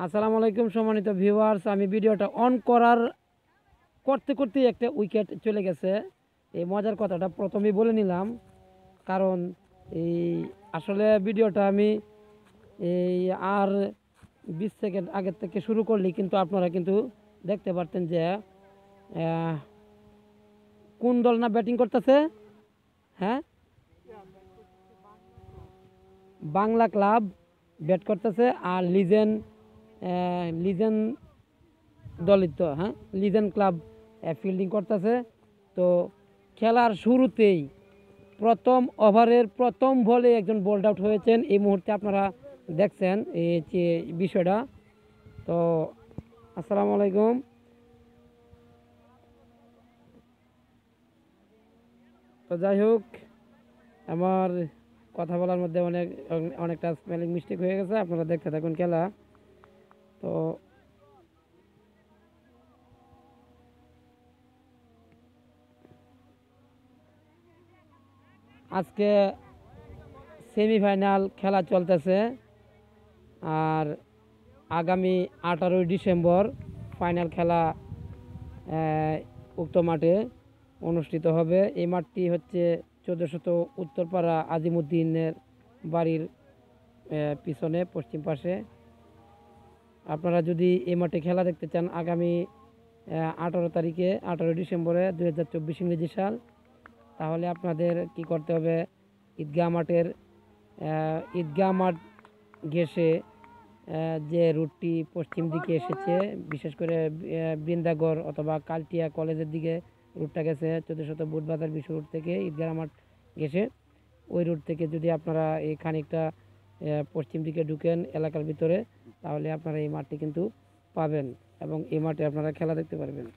আসসালামু আলাইকুম সম্মানিত ভিউয়ার্স, আমি ভিডিওটা অন করার করতে করতেই একটা উইকেট চলে গেছে। এই মজার কথাটা প্রথমেই বলে নিলাম, কারণ এই আসলে ভিডিওটা আমি এই আর 20 সেকেন্ড আগের থেকে শুরু করলে কিন্তু আপনারা কিন্তু দেখতে পারতেন যে কোন দল না ব্যাটিং করতেছে। হ্যাঁ, বাংলা ক্লাব ব্যাট করতেছে আর লিজেন্ড লিজেন্ড দলিত, হ্যাঁ, লিজেন্ড ক্লাব ফিল্ডিং করতেছে। তো খেলার শুরুতেই প্রথম ওভারের প্রথম বলে একজন বোল্ড আউট হয়েছেন। এই মুহূর্তে আপনারা দেখছেন এই যে বিষয়টা। তো আসসালামু আলাইকুম। তো যাই হোক, আমার কথা বলার মধ্যে অনেকটা স্পেলিং মিস্টেক হয়ে গেছে। আপনারা দেখতে থাকুন খেলা। তো আজকে সেমিফাইনাল খেলা চলতেছে, আর আগামী 18ই ডিসেম্বর ফাইনাল খেলা উক্ত মাঠে অনুষ্ঠিত হবে। এই মাঠটি হচ্ছে 1400 উত্তরপাড়া আজিমুদ্দিনের বাড়ির পিছনে পশ্চিম পাশে। আপনারা যদি এই মাঠে খেলা দেখতে চান আগামী 18 তারিখে, 18ই ডিসেম্বরে 2024 ইংরেজি সাল, তাহলে আপনাদের কি করতে হবে, ঈদগাহ মাঠ ঘেঁষে যে রুটটি পশ্চিম দিকে এসেছে, বিশেষ করে বৃন্দাগড় অথবা কালটিয়া কলেজের দিকে রুটটা গেছে 1400 বুটবাজার বিশ্ব রুট থেকে ঈদগাহ মাঠ ঘেঁষে, ওই রুট থেকে যদি আপনারা এই খানিকটা পশ্চিম দিকে ঢুকেন এলাকার ভিতরে, তাহলে আপনারা এই মাঠটি কিন্তু পাবেন এবং এই মাঠে আপনারা খেলা দেখতে পারবেন।